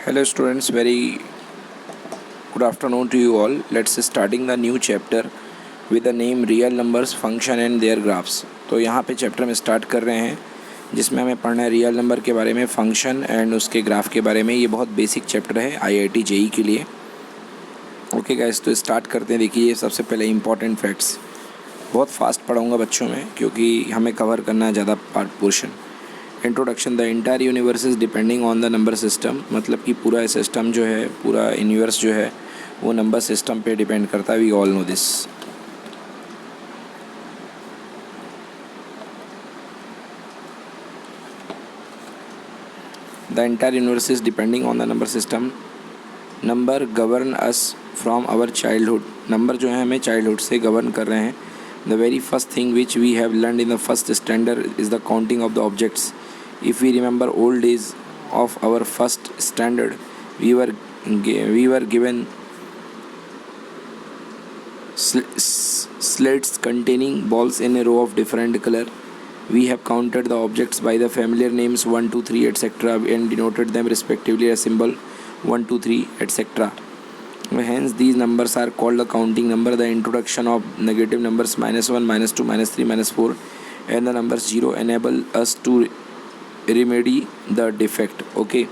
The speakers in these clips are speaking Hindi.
Hello students, very good afternoon to you all. Let's starting the new chapter with the name real numbers, function and their graphs. तो यहाँ पे चैप्टर में स्टार्ट कर रहे हैं जिसमें हमें पढ़ना है रियल नंबर के बारे में, फंक्शन एंड उसके ग्राफ के बारे में। ये बहुत बेसिक चैप्टर है IIT JEE के लिए। ओके गाइस, तो स्टार्ट करते हैं। देखिए सबसे पहले इंपॉर्टेंट फैक्ट्स, बहुत फास्ट पढ़ाऊँगा बच्चों में क्योंकि हमें कवर करना है ज़्यादा part portion. Introduction, the entire universe is depending on the number system, मतलब कि पूरा सिस्टम जो है, पूरा यूनिवर्स जो है वो नंबर सिस्टम पे डिपेंड करता है। We all know this. The entire universe is depending on the number system. Number govern us from our childhood, number जो है हमें चाइल्डहुड से गवर्न कर रहे हैं। The very first thing which we have learn in the first standard is the counting of the objects. If we remember old days of our first standard, we were given slates containing balls in a row of different color. We have counted the objects by the familiar names 1, 2, 3, etc. and denoted them respectively as symbol 1, 2, 3, etc. Hence, these numbers are called the counting number. The introduction of negative numbers -1, -2, -3, -4 and the number 0 enable us to remedy the defect. Okay,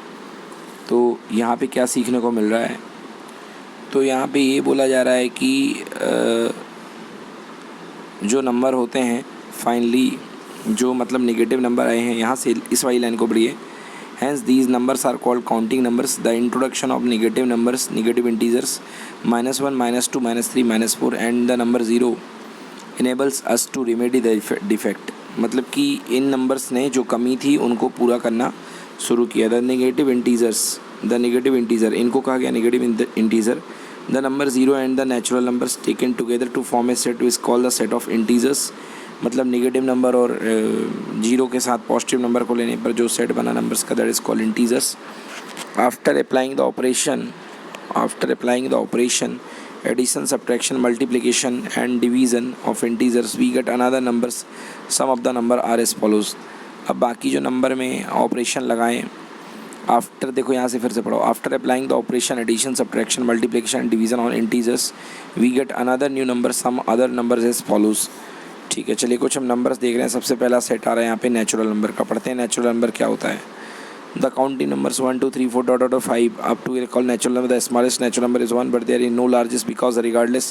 तो यहाँ पे क्या सीखने को मिल रहा है? तो यहाँ पे ये बोला जा रहा है कि जो नंबर होते हैं फाइनली, जो मतलब नेगेटिव नंबर आए हैं, यहाँ से इस वाली लाइन को पढ़िए. Hence these numbers are called counting numbers. The introduction of negative numbers, negative integers -1, -2, -3, -4 and the number 0 enables us to remedy the defect. मतलब कि इन नंबर्स ने जो कमी थी उनको पूरा करना शुरू किया. द नेगेटिव इंटीजर, इनको कहा गया negative integer. The number 0 and the natural numbers taken together to form a set is called the set of integers. मतलब नेगेटिव नंबर और 0 के साथ पॉजिटिव नंबर को लेने पर जो सेट बना नंबर्स का, that is called integers. After applying the operation addition, subtraction, multiplication and division of integers, we get another numbers. Some of the number are as follows. अब बाकी जो नंबर में ऑपरेशन लगाएं, आफ्टर, देखो यहाँ से फिर से पढ़ो. After applying the operation addition, subtraction, multiplication and division on integers, we get another new number. Some other numbers as follows. ठीक है, चलिए कुछ हम नंबर्स देख रहे हैं. सबसे पहला सेट आ रहा है यहाँ पे नेचुरल नंबर का. पढ़ते हैं नेचुरल नंबर क्या होता है. The counting numbers 1, 2, 3, 4, 5 up to called natural number. The smallest natural number is 1, but there is no largest because regardless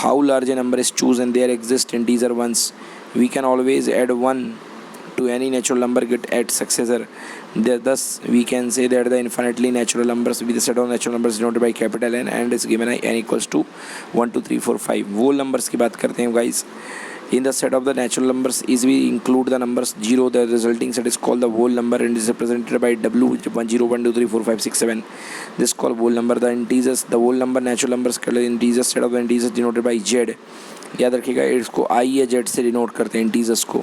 how large a number is chosen, there exists integer ones. We can always add 1 to any natural number, get add successor. Thus, we can say that the infinitely natural numbers with the set of natural numbers denoted by capital N and is given n equals to 1, 2, 3, 4, 5. वो numbers की बात करते हैं guys. In the set of the natural numbers is we include the numbers 0. The resulting set is called the whole number and is represented by W. 1, 0, 1, 2, 3, 4, 5, 6, 7. This is called whole number. The integers, the whole number natural numbers called integers. Set of the integers denoted by Z. याद रखिएगा, इसको I या Z से डिनोट करते हैं इंटीजर्स को.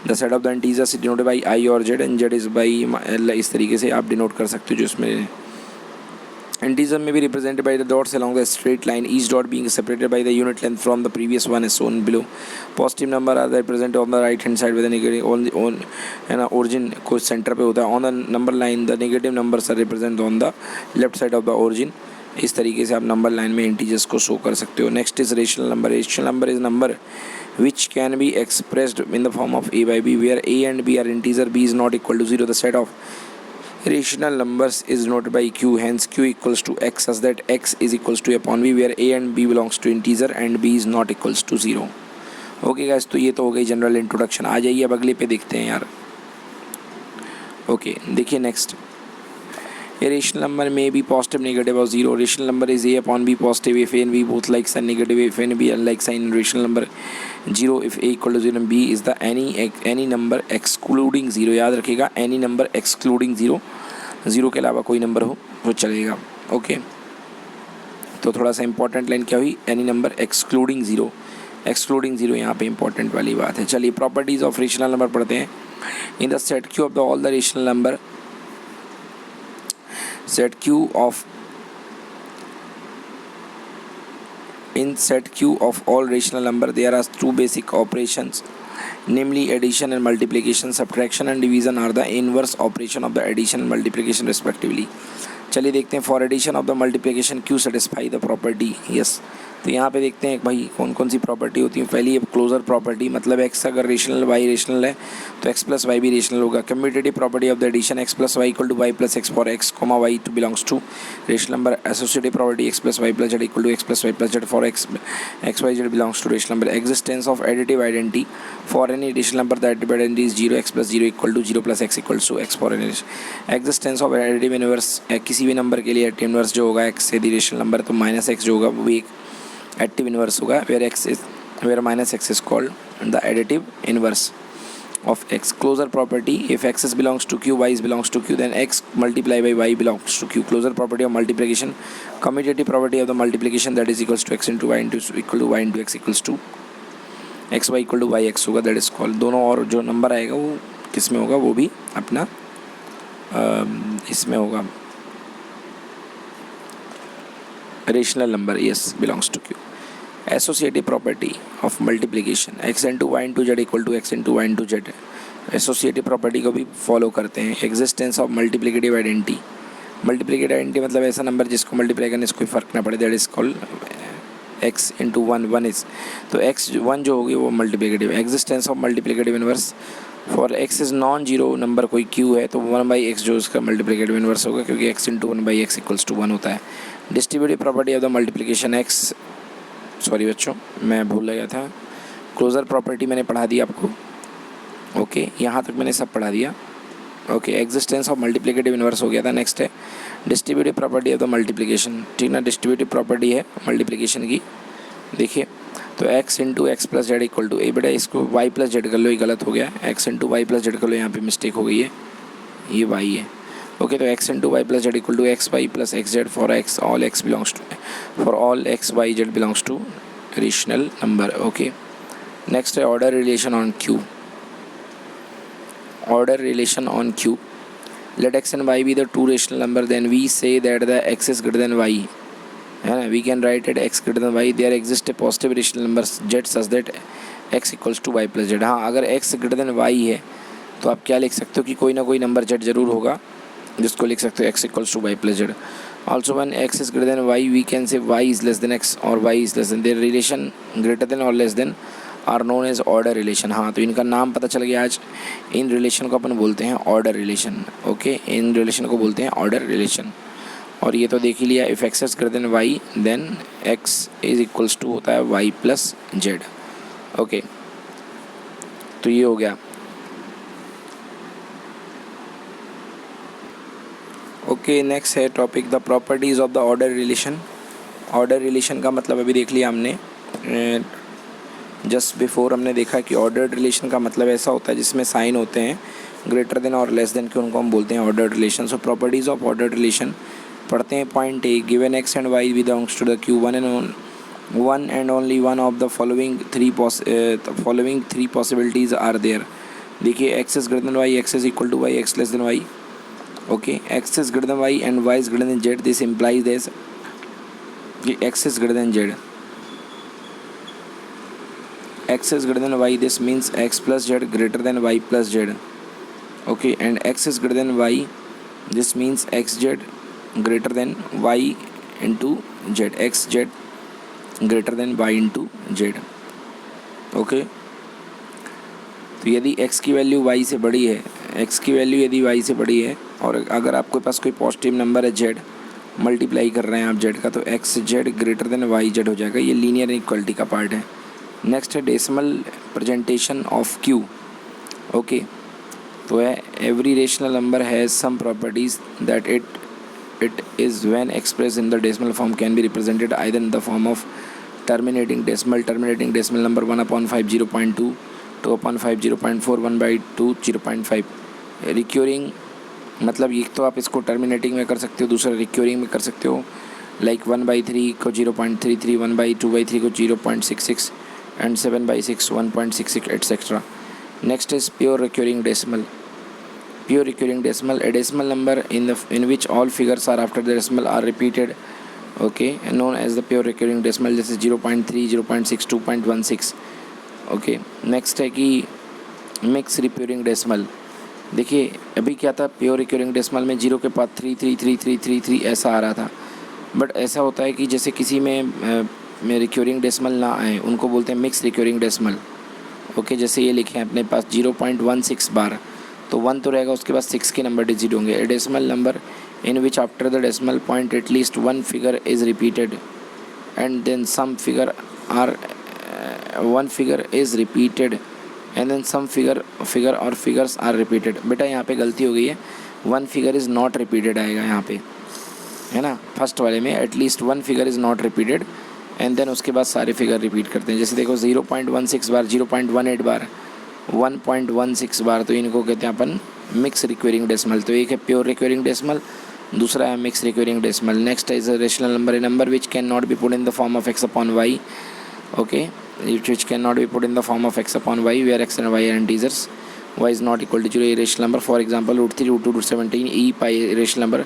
The set of the integers is denoted by I और Z and Z is by L. इस तरीके से आप डिनोट कर सकते हो. जो इसमें integer may be represented by the dots along the straight line, each dot being separated by the unit length from the previous one as shown below. Positive number are represented on the right hand side with the negative on origin को center पे होता है. On the number line the negative numbers are represented on the left side of the origin. इस तरीके से आप नंबर लाइन में इंटीजर्स को शो कर सकते हो. Next is rational number. Rational number is number which can be expressed in the form of a by b where a and b are integer, b is not equal to 0. The set of rational numbers is denoted by q, hence q equals to x such that x is equals to a upon b where a and b belongs to integer and b is not equals to 0. Okay guys, तो ये तो हो गई जनरल इंट्रोडक्शन. आ जाइए अब अगले पे देखते हैं यार. ओके, देखिए next. A rational number may be positive, negative or 0. Rational number is a upon b positive if a and b both like sign, negative if a and b unlike sign. Rational number 0 if a equal to 0 and b is the any number excluding 0. याद रखिएगा, any number excluding 0. 0 के अलावा कोई नंबर हो वो चलेगा. ओके, तो थोड़ा सा इंपॉर्टेंट लाइन क्या हुई, any number excluding 0. एक्सक्लूडिंग 0 यहाँ पे इंपॉर्टेंट वाली बात है. चलिए प्रॉपर्टीज ऑफ रेशनल नंबर पढ़ते हैं. In the set Q of the all the rational number, set q of in set q of all rational number there are two basic operations, namely addition and multiplication. Subtraction and division are the inverse operation of the addition and multiplication respectively. चलिए देखते हैं for addition of the multiplication Q satisfy the property. Yes, तो यहाँ पे देखते हैं भाई कौन कौन सी प्रॉपर्टी होती है। पहली है क्लोजर प्रॉपर्टी, मतलब एक्स अगर रेशनल वाई रेशनल है तो एक्स प्लस वाई भी रेशनल होगा। Commutative property of the addition x plus y equal to Y plus x for x comma y to belongs to rational number. Associative property x plus y plus Z equal to x plus y plus z for x x Y Z belongs to rational number. Existence of additive identity for any rational number the additive identity is zero x plus zero equal to zero plus x equal to x for any. Existence of additive inverse, किसी भी नंबर के लिए एडिटिव इनवर्स जो होगा एक्स से यदि रेशनल नंबर तो माइनस एक्स जो होगा वो भी एक additive inverse होगा, where minus x is called the additive inverse of x. Closure property, if x is belongs to q, y is belongs to q, then x multiplied by y belongs to q. Closure property of multiplication, commutative property of the multiplication, that is equals to x into y into equal to y into x equals to x y equal to y x होगा, that is called। दोनों और जो नंबर आएगा वो किस में होगा, वो भी अपना इसमें होगा rational number. Yes, belongs to Q. Associative property of multiplication x into y into z equal to x into y into z. Associative property को भी फॉलो करते हैं। Existence of multiplicative identity, multiplicative identity मतलब ऐसा नंबर जिसको मल्टीप्लाई करने से कोई फर्क ना पड़े, that is called x into one, one is, तो एक्स वन जो होगी वो multiplicative. Existence of multiplicative inverse for x is non zero number कोई क्यू है तो वन बाई एक्स जो उसका मल्टीप्लिकेटिव इनवर्स होगा, क्योंकि x into one by x equals to one होता है। Distributive property of the multiplication x, sorry बच्चों मैं भूल गया था, क्लोजर प्रॉपर्टी मैंने पढ़ा दी आपको। ओके, यहाँ तक मैंने सब पढ़ा दिया। Okay, existence of multiplicative inverse हो गया था। नेक्स्ट है distributive property of the multiplication, ठीक ना। डिस्ट्रीब्यूटिव प्रॉपर्टी है मल्टीप्लिकेशन की, देखिए तो x into X plus Z equal to, ए बेटा इसको y प्लस जेड कर लो, ये गलत हो गया। x into Y plus z कर लो, यहाँ पे मिस्टेक हो गई है, ये y है। ओके, तो x into Y plus Z equal to X Y plus X Z for X all X belongs to, for all X Y Z belongs to rational number. Okay, next है order relation on Q. Order relation on Q, let X and Y be the two rational number, then we say that the X is greater than Y, है ना। We can write at X greater than Y, there exist a positive rational number z such that x equals to Y plus z. हाँ, अगर एक्स ग्रेटर देन वाई है तो आप क्या लिख सकते हो कि कोई ना कोई नंबर जेड जरूर होगा जिसको लिख सकते हो X equals to Y plus Z. Also one X is greater than Y, we can say Y is less than X और Y is less than, their relation greater than और less than are known as order relation. हाँ, तो इनका नाम पता चल गया आज। इन रिलेशन को अपन बोलते हैं order relation. Okay, in relation को बोलते हैं ऑर्डर रिलेशन। और ये तो देख ही लिया, if x is greater than y then x is equals to होता है वाई प्लस जेड। ओके, तो ये हो गया। ओके, नेक्स्ट है topic the properties of the order relation. Order relation का मतलब अभी देख लिया हमने, जस्ट बिफोर हमने देखा कि ऑर्डर रिलेशन का मतलब ऐसा होता है जिसमें साइन होते हैं ग्रेटर देन और लेस देन के, उनको हम बोलते हैं order relation. So properties of order relation पढ़ते हैं। Point A, given X and Y belongs to the Q, one and only one of the following three possibilities are there. देखिए, X is greater than Y, X is equal to Y, X less than Y. Okay, X is greater than Y and Y is greater then Z, this implies this कि x is greater then Z. x is greater than y, this means x plus z greater than y plus z. Okay, and x is greater than y, this means xz greater than y into z, xz greater than y into z. Okay, तो यदि x की वैल्यू y से बड़ी है, x की वैल्यू यदि y से बड़ी है और अगर आपके पास कोई पॉजिटिव नंबर है z, मल्टीप्लाई कर रहे हैं आप z का, तो xz ग्रेटर देन yz हो जाएगा। ये लीनियर इक्वलिटी का पार्ट है। नेक्स्ट है decimal presentation of Q. Okay, तो है every rational number has some properties that it is when express in the decimal form can be represented either in the form of terminating decimal number 1/50.2, 2/50.4, 1/2, 0.5। Recurring मतलब ये तो आप इसको टर्मिनेटिंग में कर सकते हो, दूसरा रिक्योरिंग में कर सकते हो, लाइक 1/3 को 0.33, 1/2/3 को 0.66 and 7/6 1.66 etc. Next is pure recurring decimal. Pure recurring decimal, a decimal number in which all figures are after the decimal are repeated, okay, and known as the pure recurring decimal. This is 0.3, 0.6, 2.16. Okay, next है कि mixed recurring decimal. देखिए अभी क्या था, प्योर रिकरिंग डेसिमल में 0 के बाद 3 ऐसा आ रहा था, बट ऐसा होता है कि जैसे किसी में रिकरिंग डेसिमल ना आए उनको बोलते हैं मिक्स रिकरिंग डेसिमल। ओके, जैसे ये लिखे हैं अपने पास 0.16 बार, तो 1 तो रहेगा, उसके बाद 6 के नंबर डिजिट होंगे। A decimal number in which after the decimal point at least 1 figure is repeated and then some figure are 1 figure is repeated and then some figure और फिगर्स आर रिपीटेड। बेटा यहाँ पे गलती हो गई है, 1 फिगर इज़ नॉट रिपीटेड आएगा यहाँ पे, है ना। फर्स्ट वाले में at least 1 figure is not repeated and then उसके बाद सारे फिगर रिपीट करते हैं। जैसे देखो 0.16 बार, 0.18 बार, 1.16 बार, तो इनको कहते हैं अपन मिक्स रिक्वेरिंग डेसिमल। तो एक है प्योर रिक्वेरिंग डेसिमल, दूसरा है mix recurring decimal. Next is a rational number, a number which can not be put in the form of x upon y। Okay, which cannot be put in the form of x upon y, where x and y are integers. Y is not equal to 0, irrational number. For example, √3, √2, √17, e pi irrational number.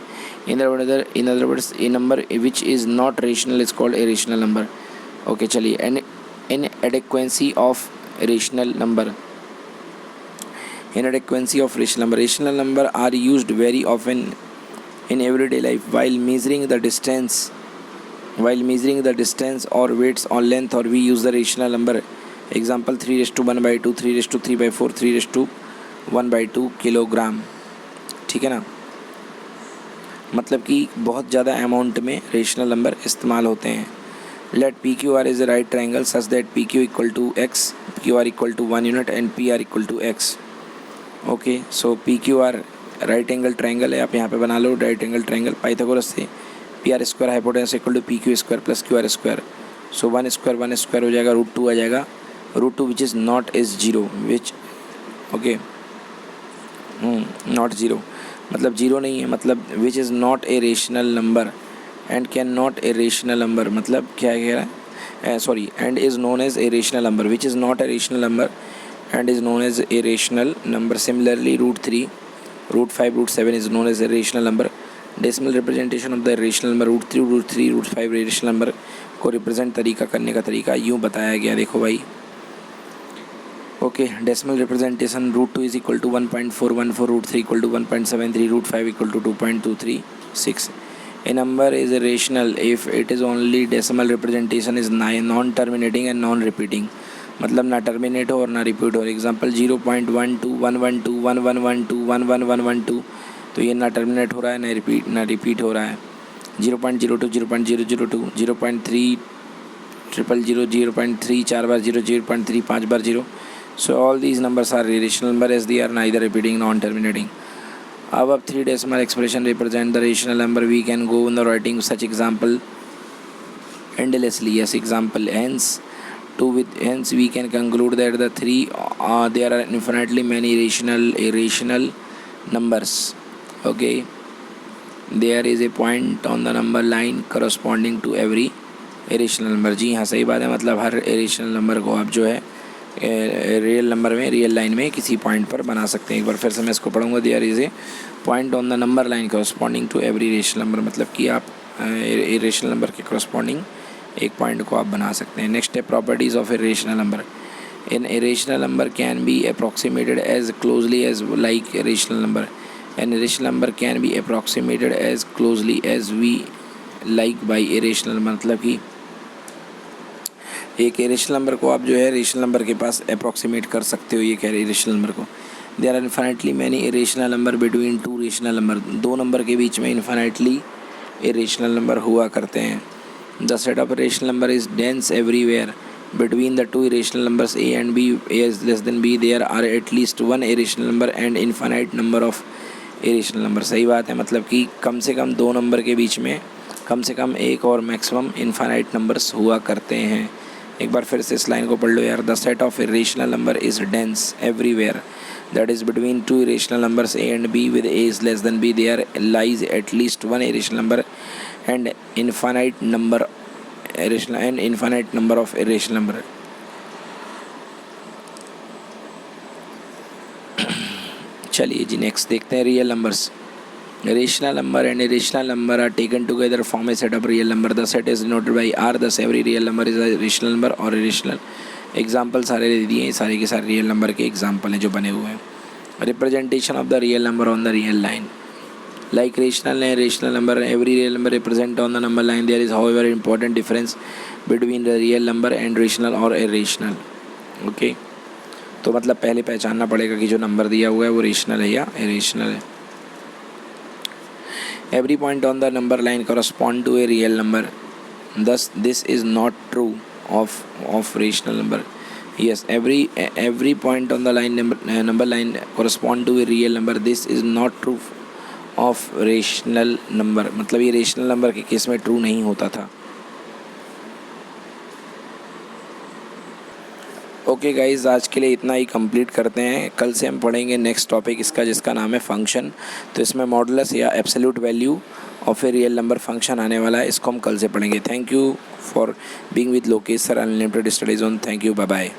In other words, a number which is not rational is called irrational number. Okay, चलिए, inadequacy of rational number. Inadequacy of rational number. Rational number are used very often in everyday life while measuring the distance or weights or length, or we use the rational number. Example 3:1/2, 3:3/4, 3:1/2 kilogram. ठीक है ना, मतलब कि बहुत ज़्यादा अमाउंट में रेशनल नंबर इस्तेमाल होते हैं। Let PQR is a right triangle such that PQ equal to x, QR equal to 1 unit and PR equal to x। Okay, so PQR right angle triangle है, आप यहाँ पे बना लो राइट एंगल ट्रायंगल पाइथागोरस से। PR square hypotenuse equal to PQ square plus QR square. So 1 square हो जाएगा, √2 आ जाएगा, √2 which is not is zero, which okay not zero मतलब जीरो नहीं है, मतलब which is not a rational number and can not a rational number, मतलब क्या कह रहा है, sorry, and is known as a rational number, which is not a rational number and is known as a rational number. Similarly, √3, √5, √7 is known as a rational number. Decimal representation of the rational number √3, √5 rational number को रिप्रेजेंट तरीका करने का तरीका यूँ बताया गया। देखो भाई, okay, decimal representation √2 is equal to 1.414, √3 equal to 1.73, √5 equal to 2.236। A number is a rational if it is only decimal representation is non-terminating and non-repeating, मतलब ना टर्मिनेट हो और ना रिपीट हो। एग्जाम्पल 0.12, 112, 1112, 11112, तो ये ना टर्मिनेट हो रहा है ना रिपीट हो रहा है। 0.02, 0.002, 0.3 000, 0.3 4 बार 0, 0.3 5 बार 0। So all these numbers are irrational number as they are neither repeating nor terminating. Above 3 decimal expression represent the rational number. We can go on the writing such example endlessly. Yes, example. Hence we can conclude that there are infinitely many irrational numbers. Okay, there is a point on the number line corresponding to every irrational number. जी हाँ, सही बात है, मतलब हर irrational number को आप जो है रियल नंबर में, रियल लाइन में किसी पॉइंट पर बना सकते हैं। एक बार फिर से मैं इसको पढ़ूंगा। There is a point on the number line corresponding to every rational number, मतलब कि आप रेशनल नंबर के corresponding एक पॉइंट को आप बना सकते हैं। नेक्स्ट है properties of a rational number. An irrational number can be approximated as closely as like rational number. An irrational number can be approximated as closely as we like by a rational, मतलब कि एक रेशनल नंबर को आप जो है रेशनल नंबर के पास अप्रॉक्सीमेट कर सकते हो, ये कह रहे हैं रेशनल नंबर को। There are infinitely many rational number between two rational number, दो नंबर के बीच में इन्फिनिटली रेशनल नंबर हुआ करते हैं। The set of rational number is dense everywhere between the two irrational numbers a and b, a is less than b, there are at least one irrational number and infinite number of irrational number। सही बात है, मतलब कि कम से कम दो नंबर के बीच में कम से कम एक और मैक्सिमम इन्फानाइट नंबर्स हुआ करते हैं। एक बार फिर से इस लाइन को पढ़ लो यार। The set of irrational number is dense everywhere, that is between two irrational numbers a and b with a is less than b, there lies at least one irrational number and infinite number of irrational number। चलिए जी, नेक्स्ट देखते हैं real numbers. Rational number and irrational number are taken together form a set of real number. The set is denoted by r, thus every real number is a rational number or irrational। Example सारे दे दिए हैं, सारे के सारे रियल नंबर के एग्जाम्पल हैं जो बने हुए हैं। Representation of the real number on the real line. Like rational number, every real number represent on the number line. There is, however, important difference between the real number and rational or irrational. Okay. तो मतलब पहले पहचानना पड़ेगा कि जो नंबर दिया हुआ है वो रेशनल है या इरेशनल है. Every point on the number line correspond to a real number. Thus, this is not true of rational number. Yes, every point on the line number line correspond to a real number. This is not true of rational number. मतलब ये रेशनल नंबर के केस में ट्रू नहीं होता था. ओके गाइज, आज के लिए इतना ही कंप्लीट करते हैं. कल से हम पढ़ेंगे नेक्स्ट टॉपिक इसका, जिसका नाम है फंक्शन. तो इसमें मॉडुलस या absolute value of a real number function आने वाला है. इसको हम कल से पढ़ेंगे. Thank you for being with Lokesh sir unlimited study zone. Thank you. Bye bye.